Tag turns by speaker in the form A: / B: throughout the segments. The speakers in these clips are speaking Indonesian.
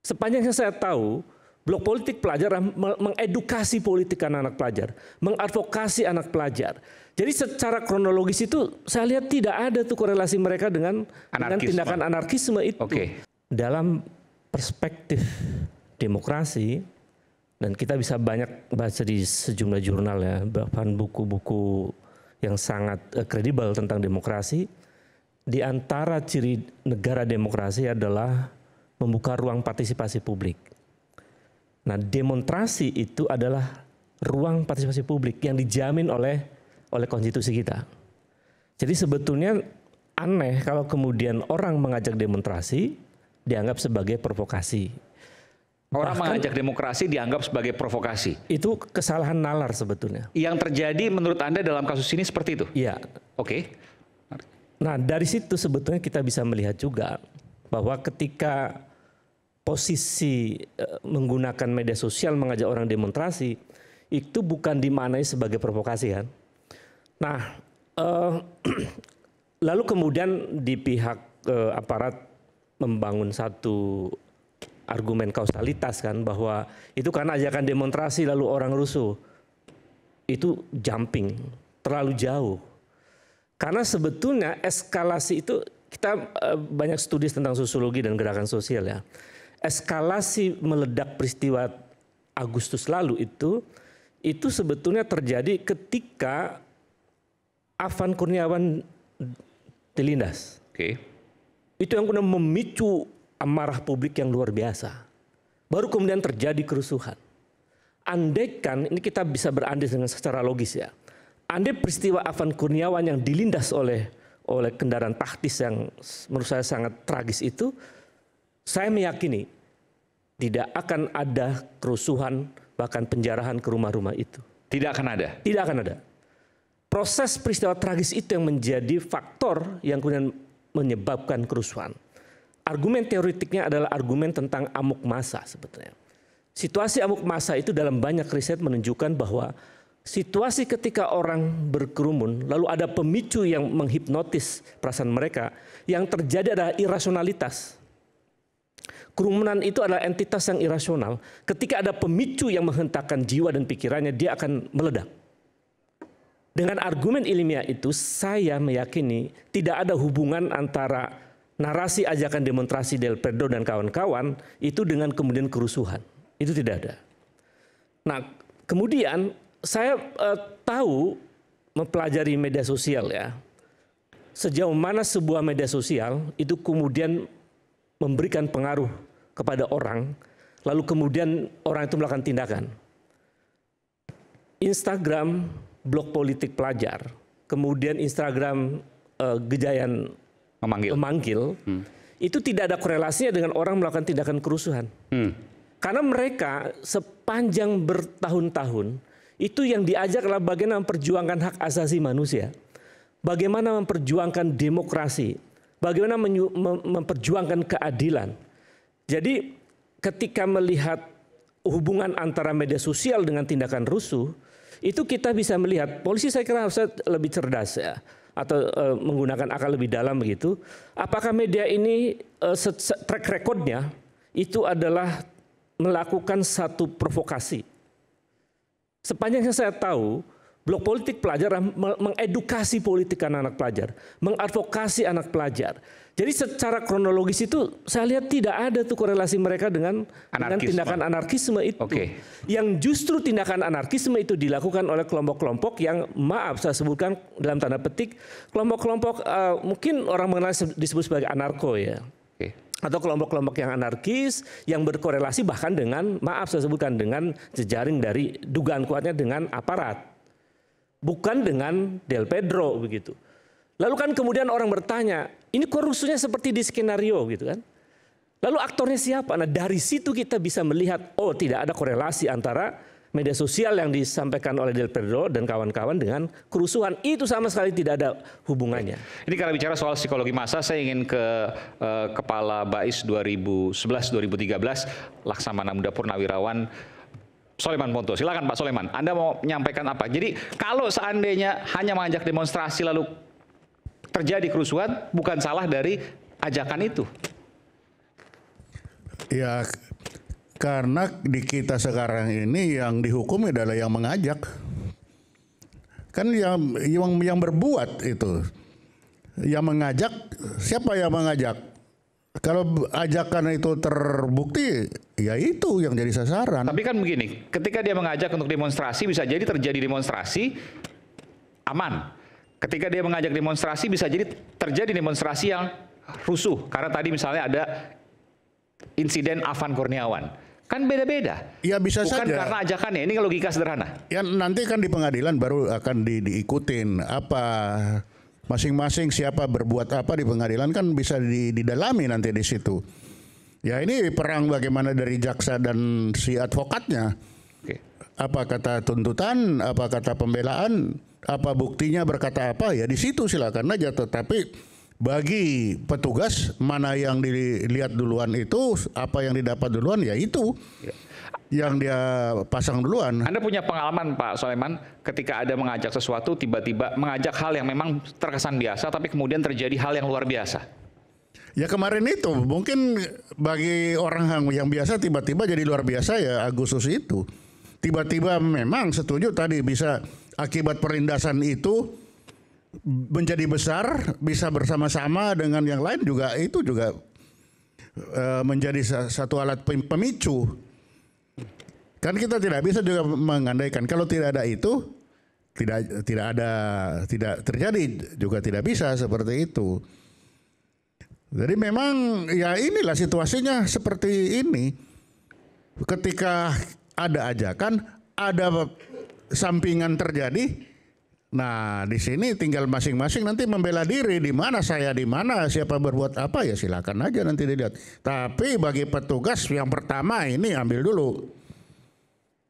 A: Sepanjang yang saya tahu, Blok Politik Pelajar mengedukasi politik anak-anak pelajar, mengadvokasi anak pelajar. Jadi secara kronologis itu saya lihat tidak ada tuh korelasi mereka dengan tindakan anarkisme itu. Dalam perspektif demokrasi, dan kita bisa banyak baca di sejumlah jurnal ya, bahkan buku-buku yang sangat kredibel tentang demokrasi. Di antara ciri negara demokrasi adalah membuka ruang partisipasi publik. Nah, demonstrasi itu adalah ruang partisipasi publik yang dijamin oleh konstitusi kita. Jadi sebetulnya aneh kalau kemudian orang mengajak demonstrasi dianggap sebagai provokasi.
B: Orang mengajak demokrasi dianggap sebagai provokasi.
A: Itu kesalahan nalar sebetulnya.
B: Yang terjadi menurut Anda dalam kasus ini seperti itu?
A: Iya. Nah, dari situ sebetulnya kita bisa melihat juga bahwa ketika posisi menggunakan media sosial mengajak orang demonstrasi itu bukan dimaknai sebagai provokasi kan. Nah, lalu kemudian di pihak aparat membangun satu argumen kausalitas kan, bahwa itu karena ajakan demonstrasi lalu orang rusuh. Itu jumping, terlalu jauh. Karena sebetulnya eskalasi itu, kita banyak studi tentang sosiologi dan gerakan sosial ya. Eskalasi meledak peristiwa Agustus lalu itu sebetulnya terjadi ketika Afan Kurniawan dilindas. Itu yang kemudian memicu amarah publik yang luar biasa. Baru kemudian terjadi kerusuhan. Andaikan, ini kita bisa berandai dengan secara logis ya. Andai peristiwa Afan Kurniawan yang dilindas oleh kendaraan taktis yang menurut saya sangat tragis itu, saya meyakini tidak akan ada kerusuhan bahkan penjarahan ke rumah-rumah itu.
B: Tidak akan ada?
A: Tidak akan ada. Proses peristiwa tragis itu yang menjadi faktor yang kemudian menyebabkan kerusuhan. Argumen teoretiknya adalah argumen tentang amuk massa sebetulnya. Situasi amuk massa itu dalam banyak riset menunjukkan bahwa situasi ketika orang berkerumun, lalu ada pemicu yang menghipnotis perasaan mereka, yang terjadi adalah irasionalitas. Kerumunan itu adalah entitas yang irasional. Ketika ada pemicu yang menghentakkan jiwa dan pikirannya, dia akan meledak. Dengan argumen ilmiah itu, saya meyakini tidak ada hubungan antara narasi ajakan demonstrasi Del Perdo dan kawan-kawan itu dengan kemudian kerusuhan. Itu tidak ada. Nah, kemudian saya tahu mempelajari media sosial ya, sejauh mana sebuah media sosial itu kemudian memberikan pengaruh kepada orang, lalu kemudian orang itu melakukan tindakan. Instagram Blok Politik Pelajar, kemudian Instagram Gejayan memanggil, itu tidak ada korelasinya dengan orang melakukan tindakan kerusuhan. Karena mereka sepanjang bertahun-tahun itu yang diajak adalah bagaimana memperjuangkan hak asasi manusia, bagaimana memperjuangkan demokrasi, bagaimana memperjuangkan keadilan. Jadi ketika melihat hubungan antara media sosial dengan tindakan rusuh, itu kita bisa melihat polisi saya kira harusnya lebih cerdas ya, atau menggunakan akal lebih dalam begitu. Apakah media ini track recordnya itu adalah melakukan satu provokasi? Sepanjang yang saya tahu, Blok Politik Pelajar mengedukasi politik anak-anak pelajar, mengadvokasi anak pelajar. Jadi secara kronologis itu saya lihat tidak ada tuh korelasi mereka dengan tindakan anarkisme itu. Yang justru tindakan anarkisme itu dilakukan oleh kelompok-kelompok yang maaf saya sebutkan dalam tanda petik kelompok-kelompok mungkin orang mengenal disebut sebagai anarko ya. Atau kelompok-kelompok yang anarkis yang berkorelasi bahkan dengan maaf saya sebutkan dengan jejaring dari dugaan kuatnya dengan aparat. Bukan dengan Del Pedro begitu. Lalu kan kemudian orang bertanya, ini kok rusuhnya seperti di skenario gitu kan. Lalu aktornya siapa? Nah dari situ kita bisa melihat, oh tidak ada korelasi antara media sosial yang disampaikan oleh Del Pedro dan kawan-kawan dengan kerusuhan. Itu sama sekali tidak ada hubungannya.
B: Ini kalau bicara soal psikologi massa, saya ingin ke Kepala BAIS 2011-2013, Laksamana Muda Purnawirawan, Soleman Ponto. Silakan Pak Soleman, Anda mau menyampaikan apa? Jadi kalau seandainya hanya mengajak demonstrasi lalu terjadi kerusuhan, bukan salah dari ajakan itu.
C: Ya, Karena di kita sekarang ini yang dihukum adalah yang mengajak. Kan yang berbuat itu. Yang mengajak, siapa yang mengajak? Kalau ajakan itu terbukti, ya itu yang jadi sasaran.
B: Tapi kan begini, ketika dia mengajak untuk demonstrasi, bisa jadi terjadi demonstrasi aman. Ketika dia mengajak demonstrasi, bisa jadi terjadi demonstrasi yang rusuh. Karena tadi misalnya ada insiden Afan Kurniawan. Kan beda-beda.
C: Ya bisa
B: Bukan
C: saja.
B: karena ajakannya, ini logika sederhana.
C: Ya nanti kan di pengadilan baru akan diikutin apa masing-masing siapa berbuat apa di pengadilan kan bisa didalami nanti di situ. Ya ini perang bagaimana dari jaksa dan si advokatnya.
B: Oke.
C: Apa kata tuntutan, apa kata pembelaan, apa buktinya berkata apa ya di situ silakan aja. Tetapi bagi petugas mana yang dilihat duluan itu, apa yang didapat duluan ya itu yang dia pasang duluan.
B: Anda punya pengalaman Pak Soleman ketika ada mengajak sesuatu tiba-tiba mengajak hal yang memang terkesan biasa tapi kemudian terjadi hal yang luar biasa.
C: Ya kemarin itu mungkin bagi orang yang biasa tiba-tiba jadi luar biasa ya Agustus itu. Tiba-tiba memang setuju tadi bisa akibat perindasan itu menjadi besar, bisa bersama-sama dengan yang lain juga itu juga menjadi satu alat pemicu. Kan kita tidak bisa juga mengandaikan kalau tidak ada itu tidak terjadi juga tidak bisa seperti itu. Jadi memang ya inilah situasinya seperti ini. Ketika ada ajakan, ada sampingan terjadi. Nah, di sini tinggal masing-masing nanti membela diri di mana saya di mana siapa berbuat apa ya silakan aja nanti dilihat. Tapi bagi petugas yang pertama ini ambil dulu.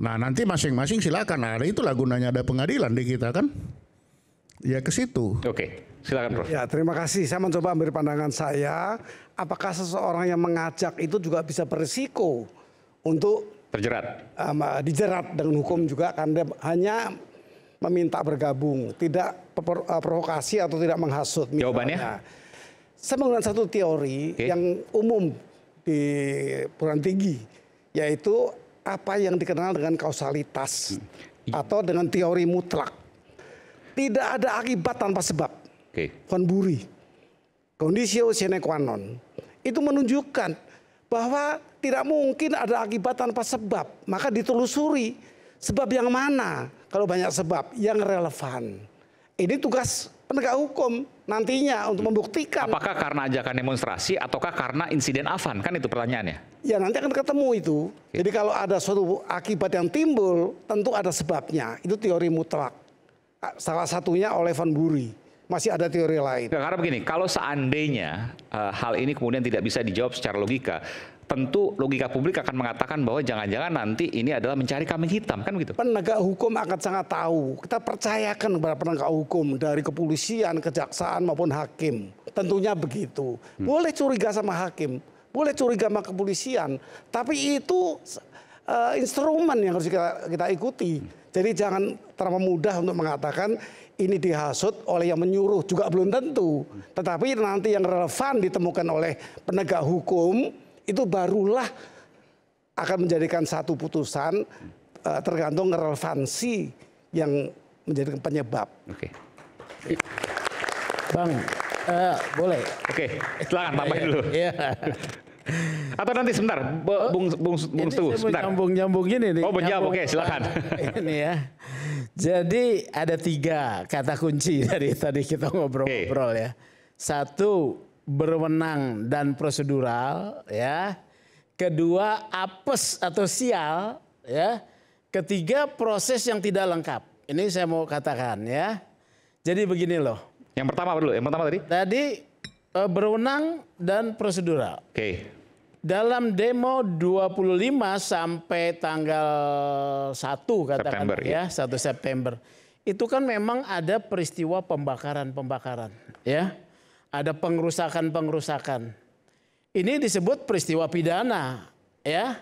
C: Nah, nanti masing-masing silakan. Nah, itulah gunanya ada pengadilan di kita kan. Ya ke situ.
B: Oke, silakan Prof.
D: Ya, terima kasih. Saya mencoba memberi pandangan saya, apakah seseorang yang mengajak itu juga bisa berisiko untuk
B: Terjerat.
D: Dijerat dengan hukum juga karena hanya meminta bergabung, tidak provokasi atau tidak menghasut. Misalnya.
B: Jawabannya?
D: Saya menggunakan satu teori yang umum di perguruan tinggi, yaitu apa yang dikenal dengan kausalitas atau dengan teori mutlak. Tidak ada akibat tanpa sebab. Von Bury, conditio sine qua non, itu menunjukkan bahwa tidak mungkin ada akibat tanpa sebab. Maka ditelusuri sebab yang mana. Kalau banyak sebab yang relevan. Ini tugas penegak hukum nantinya untuk membuktikan.
B: Apakah karena ajakan demonstrasi ataukah karena insiden Afan? Kan itu pertanyaannya.
D: Ya nanti akan ketemu itu. Jadi kalau ada suatu akibat yang timbul tentu ada sebabnya. Itu teori mutlak. Salah satunya oleh Von Bury. Masih ada teori lain.
B: Karena begini, kalau seandainya hal ini kemudian tidak bisa dijawab secara logika, tentu logika publik akan mengatakan bahwa jangan-jangan nanti ini adalah mencari kambing hitam, kan begitu?
D: Penegak hukum akan sangat tahu. Kita percayakan kepada penegak hukum dari kepolisian, kejaksaan maupun hakim. Tentunya begitu. Boleh curiga sama hakim, boleh curiga sama kepolisian, tapi itu instrumen yang harus kita ikuti. Jadi jangan terlalu mudah untuk mengatakan ini dihasut oleh yang menyuruh, juga belum tentu. Tetapi nanti yang relevan ditemukan oleh penegak hukum itu barulah akan menjadikan satu putusan tergantung relevansi yang menjadi penyebab.
B: Oke.
E: Bang, boleh?
B: Oke, silakan tambahin dulu.
E: Iya.
B: Atau nanti sebentar, Bung Stu, sebentar.
E: Nyambung gini nih.
B: Oh, menyambung, oke, silakan.
E: Ini ya. Jadi ada 3 kata kunci dari tadi kita ngobrol-ngobrol ya. 1, berwenang dan prosedural ya. 2, apes atau sial ya. 3, proses yang tidak lengkap. Ini saya mau katakan ya. Jadi begini loh.
B: Yang pertama dulu, yang pertama tadi?
E: Tadi berwenang dan prosedural.
B: Oke.
E: Dalam demo 25 sampai tanggal 1 katakan
B: September,
E: ya, 1 September. Itu kan memang ada peristiwa pembakaran ya. Ada pengrusakan. Ini disebut peristiwa pidana ya.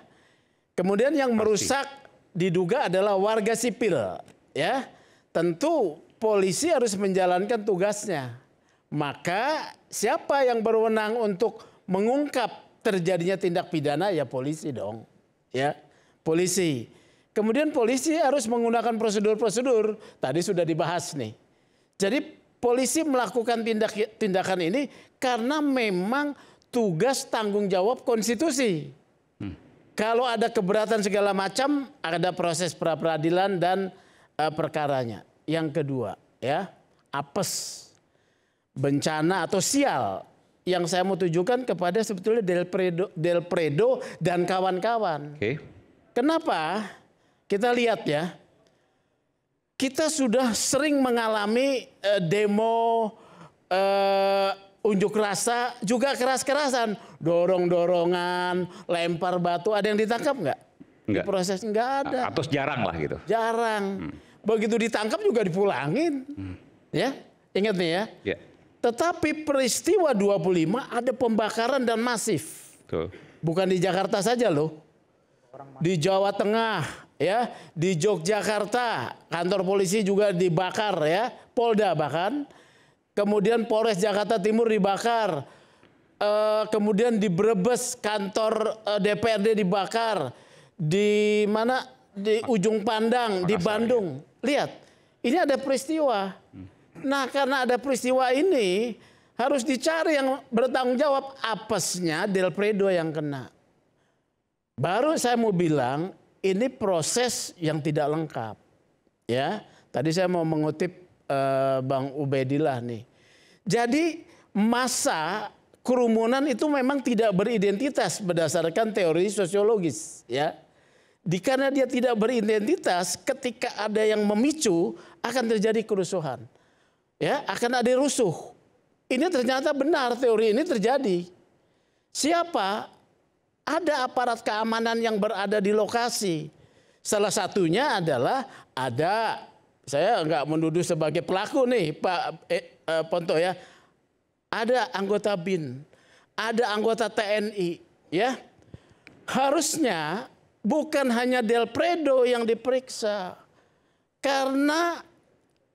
E: Kemudian yang merusak diduga adalah warga sipil ya. Tentu polisi harus menjalankan tugasnya. Maka siapa yang berwenang untuk mengungkap terjadinya tindak pidana ya polisi dong. ya, polisi. Kemudian polisi harus menggunakan prosedur-prosedur. Tadi sudah dibahas nih. Jadi polisi melakukan tindakan ini karena memang tugas tanggung jawab konstitusi. Kalau ada keberatan segala macam, ada proses pra-peradilan dan perkaranya. Yang kedua, ya, apes, bencana atau sial yang saya mau tujukan kepada sebetulnya Del Predo dan kawan-kawan. Kenapa? Kita lihat ya, kita sudah sering mengalami demo, unjuk rasa, juga keras-kerasan, dorong-dorongan, lempar batu. Ada yang ditangkap nggak? Di proses nggak ada.
B: Atau jarang lah gitu.
E: Jarang. Begitu ditangkap juga dipulangin. Ya, ingat nih ya. Tetapi peristiwa 25 ada pembakaran dan masif. Bukan di Jakarta saja loh. Di Jawa Tengah, ya, di Yogyakarta, kantor polisi juga dibakar ya, Polda bahkan. Kemudian Polres Jakarta Timur dibakar. Kemudian di Brebes kantor DPRD dibakar. Di mana? Di Ujung Pandang, di Bandung. Lihat, ini ada peristiwa. Nah, karena ada peristiwa ini harus dicari yang bertanggung jawab. Apesnya Del Predo yang kena. Baru saya mau bilang ini proses yang tidak lengkap. Ya, tadi saya mau mengutip Bang Ubedillah nih. Jadi massa kerumunan itu memang tidak beridentitas berdasarkan teori sosiologis, ya. Karena dia tidak beridentitas, ketika ada yang memicu akan terjadi kerusuhan. Ya, akan ada rusuh. Ini ternyata benar, teori ini terjadi. Siapa? Ada aparat keamanan yang berada di lokasi. Salah satunya adalah ada, saya nggak menuduh sebagai pelaku nih Pak Ponto ya. Ada anggota BIN, ada anggota TNI, ya. Harusnya bukan hanya Del Predo yang diperiksa. Karena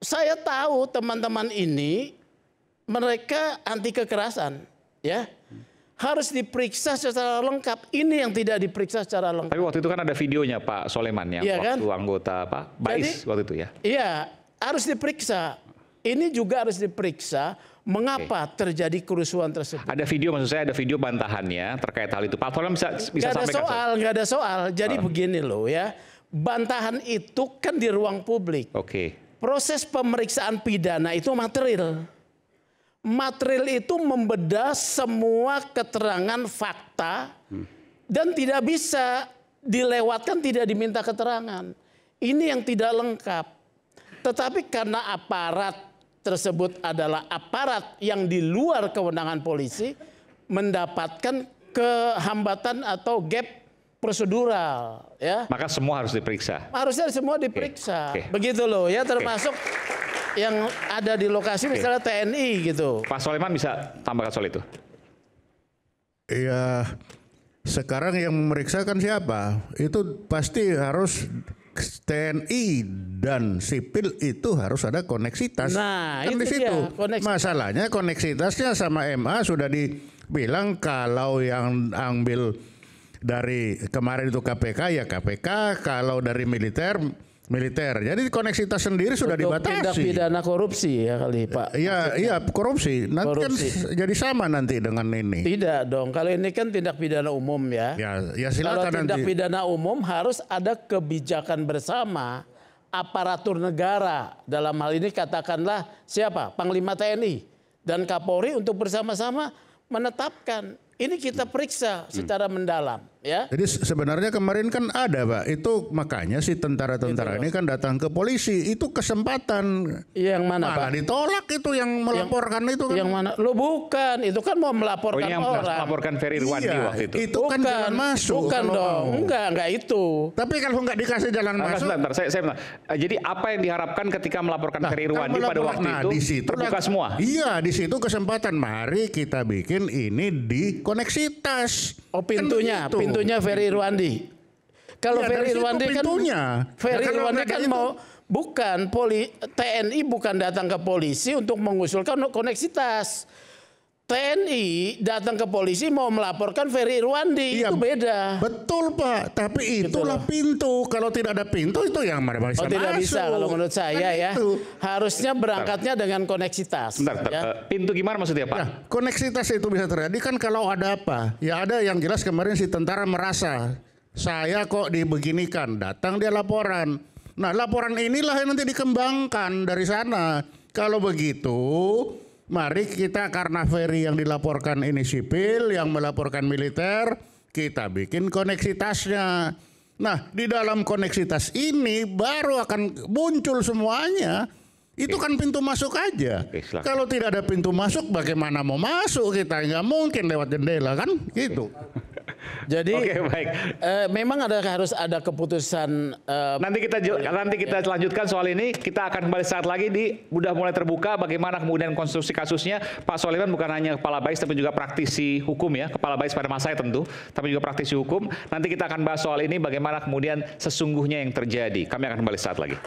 E: saya tahu teman-teman ini mereka anti kekerasan, ya. Harus diperiksa secara lengkap. Ini yang tidak diperiksa secara lengkap.
B: Tapi waktu itu kan ada videonya Pak Soleman yang waktu anggota Pak Bais waktu itu ya.
E: Iya, harus diperiksa. Ini juga harus diperiksa mengapa terjadi kerusuhan tersebut.
B: Ada video, maksud saya ada video bantahannya terkait hal itu. Pak Soleman bisa sampaikan.
E: Nggak ada soal. Jadi begini loh ya. Bantahan itu kan di ruang publik. Proses pemeriksaan pidana itu material. Material itu membedah semua keterangan fakta dan tidak bisa dilewatkan, tidak diminta keterangan. Ini yang tidak lengkap. Tetapi karena aparat tersebut adalah aparat yang di luar kewenangan polisi, mendapatkan kehambatan atau gap prosedural, ya.
B: Maka semua harus diperiksa.
E: Harusnya semua diperiksa. Begitu loh ya, termasuk yang ada di lokasi misalnya TNI gitu.
B: Pak Soleman bisa tambahkan soal itu?
C: Iya, sekarang yang memeriksa kan siapa? Itu pasti harus TNI dan sipil, itu harus ada koneksitas.
E: Nah,
C: kan
E: itu
C: di situ. Masalahnya koneksitasnya sama MA sudah dibilang kalau yang ambil dari kemarin itu KPK ya KPK, kalau dari militer. Jadi koneksitas sendiri sudah dibatasi.
E: Tindak pidana korupsi ya kali Pak.
C: Iya korupsi. Nanti korupsi kan jadi sama nanti dengan ini.
E: Tidak dong. Kalau ini kan tindak pidana umum ya.
C: Ya silakan.
E: Kalau tindak pidana umum harus ada kebijakan bersama aparatur negara. Dalam hal ini katakanlah siapa? Panglima TNI dan Kapolri untuk bersama-sama menetapkan. Ini kita periksa secara mendalam, ya.
C: Jadi sebenarnya kemarin kan ada, Pak. Itu makanya si tentara-tentara ini kan datang ke polisi. Itu kesempatan.
E: Yang mana,
C: Pak? Ditolak itu yang melaporkan itu kan.
E: Yang mana? Lo bukan. Itu kan mau melaporkan
B: yang
E: orang.
B: Melaporkan Ferry Irwandi waktu itu.
C: Itu bukan, kan jalan masuk.
E: Bukan dong. Enggak itu.
C: Tapi kalau nggak dikasih jalan masuk.
B: Sebentar, saya bentar. Jadi apa yang diharapkan ketika melaporkan Ferry Irwandi pada waktu itu?
C: Di situ
B: terbuka semua.
C: Iya, di situ kesempatan. Mari kita bikin ini di koneksitas.
E: Oh pintunya Ferry Irwandi. Kalau Ferry Irwandi kan Ferry Irwandi kan mau TNI bukan datang ke polisi untuk mengusulkan koneksitas. TNI datang ke polisi mau melaporkan Ferry Irwandi,
C: Iya,
E: itu beda.
C: Betul Pak, tapi itulah pintu. Kalau tidak ada pintu itu yang mana bisa
E: Tidak
C: masuk.
E: bisa kalau menurut saya
C: Kan
E: ya.
C: itu.
E: Harusnya berangkatnya dengan koneksitas.
B: Bentar,
E: Ya.
B: pintu gimana maksudnya Pak?
C: Ya, koneksitas itu bisa terjadi kan kalau ada apa? Ya ada yang jelas kemarin si tentara merasa saya kok dibeginikan, datang dia laporan. Nah laporan inilah yang nanti dikembangkan dari sana. Kalau begitu, mari kita karena Ferry yang dilaporkan ini sipil, yang melaporkan militer, kita bikin koneksitasnya. Nah di dalam koneksitas ini baru akan muncul semuanya. Itu kan pintu masuk aja.
B: Oke, silakan.
C: Kalau tidak ada pintu masuk, bagaimana mau masuk kita? Nggak mungkin lewat jendela kan? Gitu.
E: Jadi
B: Oke, baik.
E: memang harus ada keputusan.
B: Nanti kita lanjutkan soal ini. Kita akan kembali saat lagi udah mulai terbuka bagaimana kemudian konstruksi kasusnya. Pak Soleman bukan hanya kepala BAIS tapi juga praktisi hukum ya, kepala BAIS pada masanya tentu, tapi juga praktisi hukum. Nanti kita akan bahas soal ini bagaimana kemudian sesungguhnya yang terjadi. Kami akan kembali saat lagi.